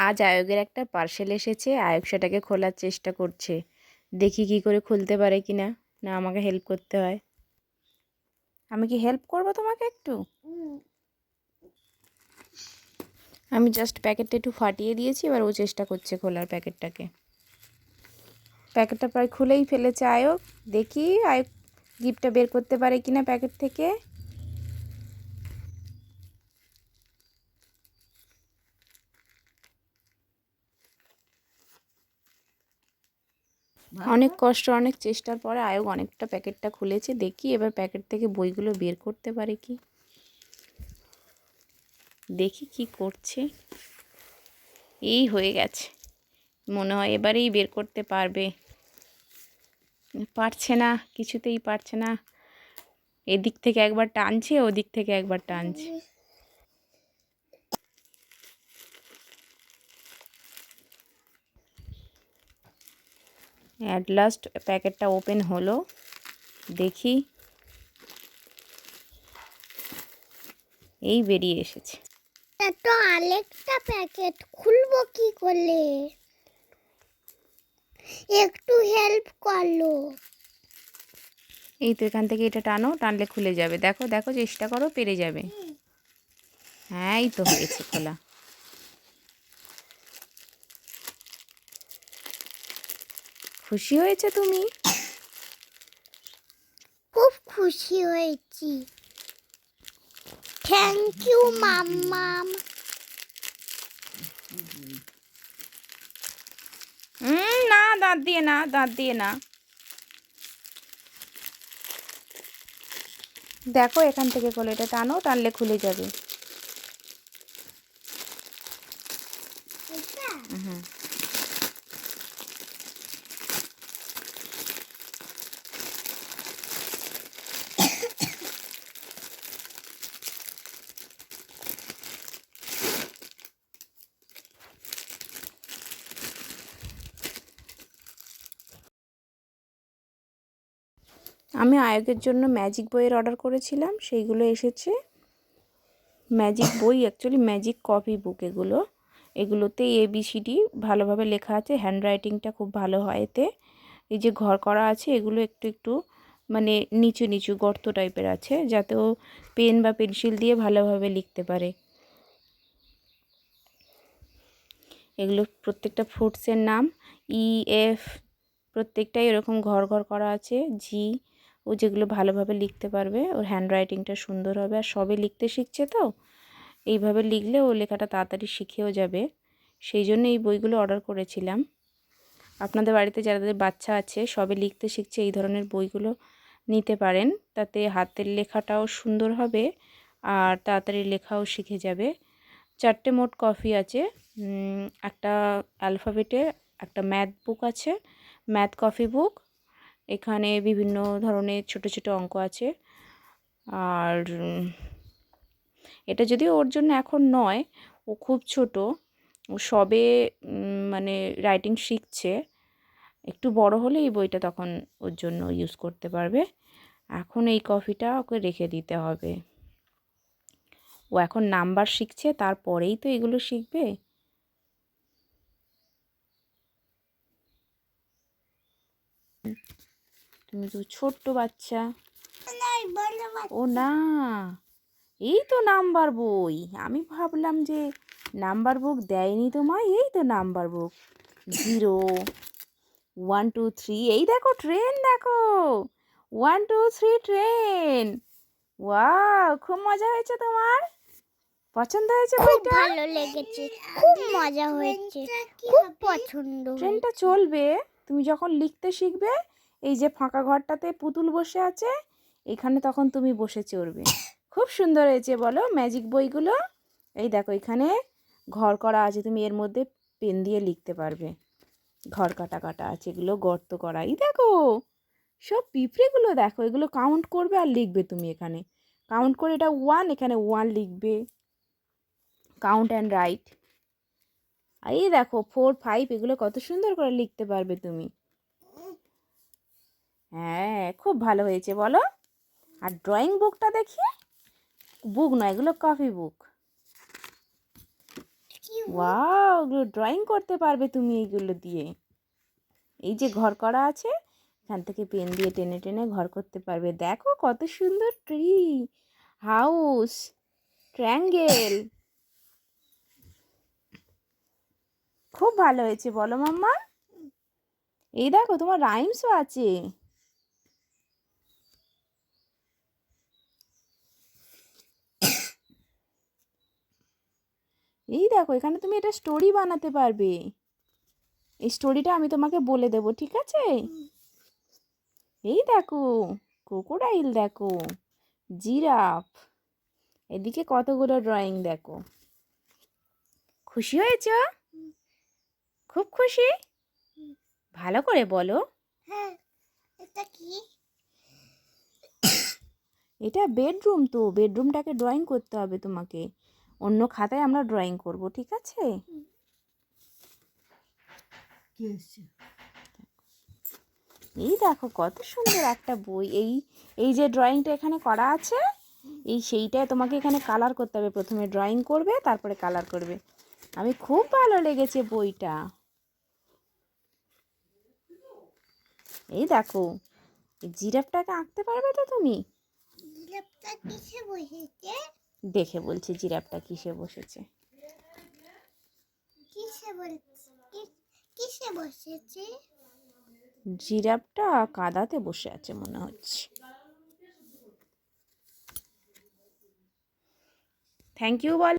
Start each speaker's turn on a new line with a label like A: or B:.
A: আজ আয়োগের একটা পার্সেল এসেছে। আয়োগ সেটাকে খোলার চেষ্টা করছে। দেখি কি করে খুলতে পারে কি না। না আমাকে হেল্প করতে হয়। আমি কি হেল্প করব তোমাকে একটু? আমি জাস্ট প্যাকেটটা একটু ফাটিয়ে দিয়েছি, এবার ও চেষ্টা করছে খোলার প্যাকেটটাকে। প্যাকেটটা প্রায় খুলেই ফেলেছে আয়োগ। দেখি আয়োগ গিফটটা বের করতে পারে কিনা প্যাকেট থেকে। অনেক কষ্ট অনেক চেষ্টার পরে আয়োগ অনেকটা প্যাকেটটা খুলেছে। দেখি এবার প্যাকেট থেকে বইগুলো বের করতে পারে কি। দেখি কি করছে। এই হয়ে গেছে, মনে হয় এবারেই বের করতে পারবে। পারছে না, কিছুতেই পারছে না। এদিক থেকে একবার টানছে, ওদিক থেকে একবার টানছে। অ্যাট লাস্ট প্যাকেটটা ওপেন হলো। দেখি, এই বেরিয়ে এসেছে।
B: তো আরেকটা প্যাকেট খুলবো কি করে? একটু হেল্প করলো।
A: এই তো এখান থেকে এটা টানো, টানলে খুলে যাবে। দেখো দেখো, চেষ্টা করো, পেরে যাবে। হ্যাঁ, এই তো হয়েছে খোলা। খুশি হয়েছে তুমি?
B: খুব খুশি হয়েছি। থ্যাংক ইউ মাম্মাম।
A: না, দাঁত দিয়ে না, দাঁত দিয়ে না। দেখো এখান থেকে খোলো, এটা টানো, টানলে খুলে যাবে। হুম। আমি আয়োগের জন্য ম্যাজিক বইয়ের অর্ডার করেছিলাম, সেইগুলো এসেছে। ম্যাজিক বই, অ্যাকচুয়ালি ম্যাজিক কপি বুক এগুলো। এগুলোতে ABCD ভালোভাবে লেখা আছে, হ্যান্ডরাইটিংটা খুব ভালো হয় এতে। এই যে ঘর করা আছে, এগুলো একটু একটু মানে নিচু নিচু গর্ত টাইপের আছে, যাতে ও পেন বা পেন্সিল দিয়ে ভালোভাবে লিখতে পারে। এগুলো প্রত্যেকটা ফ্রুটসের নাম EF, প্রত্যেকটাই এরকম ঘর ঘর করা আছে। জি, ও যেগুলো ভালোভাবে লিখতে পারবে, ওর হ্যান্ডরাইটিংটা সুন্দর হবে। আর সবে লিখতে শিখছে তো, এইভাবে লিখলে ও লেখাটা তাড়াতাড়ি শিখেও যাবে। সেই জন্য এই বইগুলো অর্ডার করেছিলাম। আপনাদের বাড়িতে যাদের বাচ্চা আছে সবে লিখতে শিখছে, এই ধরনের বইগুলো নিতে পারেন। তাতে হাতের লেখাটাও সুন্দর হবে আর তাড়াতাড়ি লেখাও শিখে যাবে। 4টে মোট কপি আছে। একটা অ্যালফাবেটের, একটা ম্যাথ বুক আছে, ম্যাথ কপি বুক। এখানে বিভিন্ন ধরনের ছোট ছোট অঙ্ক আছে। আর এটা যদিও ওর জন্য এখন নয়, ও খুব ছোট, ও সবে মানে রাইটিং শিখছে। একটু বড় হলে এই বইটা তখন ওর জন্য ইউজ করতে পারবে। এখন এই কপিটা ওকে রেখে দিতে হবে। ও এখন নাম্বার শিখছে, তারপরেই তো এগুলো শিখবে। তুমি তো ছোট্ট বাচ্চা। ও না, এই তো নাম্বার বই। আমি ভাবলাম যে নাম্বার বুক দেয়নি তোমায়। এই তো নাম্বার বুক, 0, 1, 2, 3। এই দেখো ট্রেন, দেখো 1, 2, 3 ট্রেন। ওয়াও, খুব মজা হয়েছে তোমার? পছন্দ হয়েছে
B: খুব
A: বইটা?
B: ভালো লেগেছে, খুব মজা হয়েছে, খুব পছন্দ
A: ট্রেনটা
B: হয়েছে।
A: চলবে তুমি যখন লিখতে শিখবে। এই যে ফাঁকা ঘরটাতে পুতুল বসে আছে, এখানে তখন তুমি বসে চড়বে। খুব সুন্দর হয়েছে বলো ম্যাজিক বইগুলো? এই দেখো এখানে ঘর করা আছে, তুমি এর মধ্যে পেন দিয়ে লিখতে পারবে। ঘর কাটা কাটা আছে, এগুলো গর্ত করা। এই দেখো সব পিঁপড়েগুলো, দেখো এগুলো কাউন্ট করবে আর লিখবে তুমি এখানে। কাউন্ট করে এটা 1, এখানে 1 লিখবে। Count and right. এই দেখো 4, 5, এগুলো কত সুন্দর করে লিখতে পারবে তুমি। হ্যাঁ, খুব ভালো হয়েছে বলো? আর ড্রয়িং বুকটা দেখি, বুক নয়, এগুলো কপি বুক।
B: কি
A: ওয়াও, এগুলো ড্রয়িং করতে পারবে তুমি এইগুলো দিয়ে। এই যে ঘর করা আছে, এখান থেকে পেন দিয়ে টেনে টেনে ঘর করতে পারবে। দেখো কত সুন্দর ট্রি, হাউস, ট্রায়াঙ্গেল। খুব ভালো হয়েছে, বলো মাম্মা? এই দেখো তোমার রাইমসও আছে। এই দেখো, এখানে তুমি এটা স্টোরি বানাতে পারবে। এই স্টোরিটা আমি তোমাকে বলে দেব, ঠিক আছে? এই দেখো, ক্রোকোডাইল দেখো, জিরাফ, এদিকে কতগুলো ড্রয়িং দেখো। খুশি হয়েছো? খুব খুশি? ভালো করে বলো।
B: হ্যাঁ, এটা কি?
A: এটা বেডরুম, তো বেডরুমটাকে ড্রয়িং করতে হবে তোমাকে। অন্য খাতায় আমরা ড্রয়িং করব, ঠিক আছে? এই দেখো কত সুন্দর একটা বই। এই যে ড্রয়িংটা এখানে করা আছে, সেইটাই তোমাকে এখানে কালার করতে হবে। প্রথমে ড্রয়িং করবে, তারপরে কালার করবে। আমি খুব ভালো লেগেছে বইটা। এই দেখো, এই জিরাফটাকে আঁকতে পারবে তো তুমি?
B: জিরাফটা কিসে বসেছে?
A: দেখে বলছি জিরাফটা কিসে বসেছে।
B: কিসে বসেছে?
A: জিরাফটা কাদাতে বসে আছে মনে হচ্ছে। Thank you ball.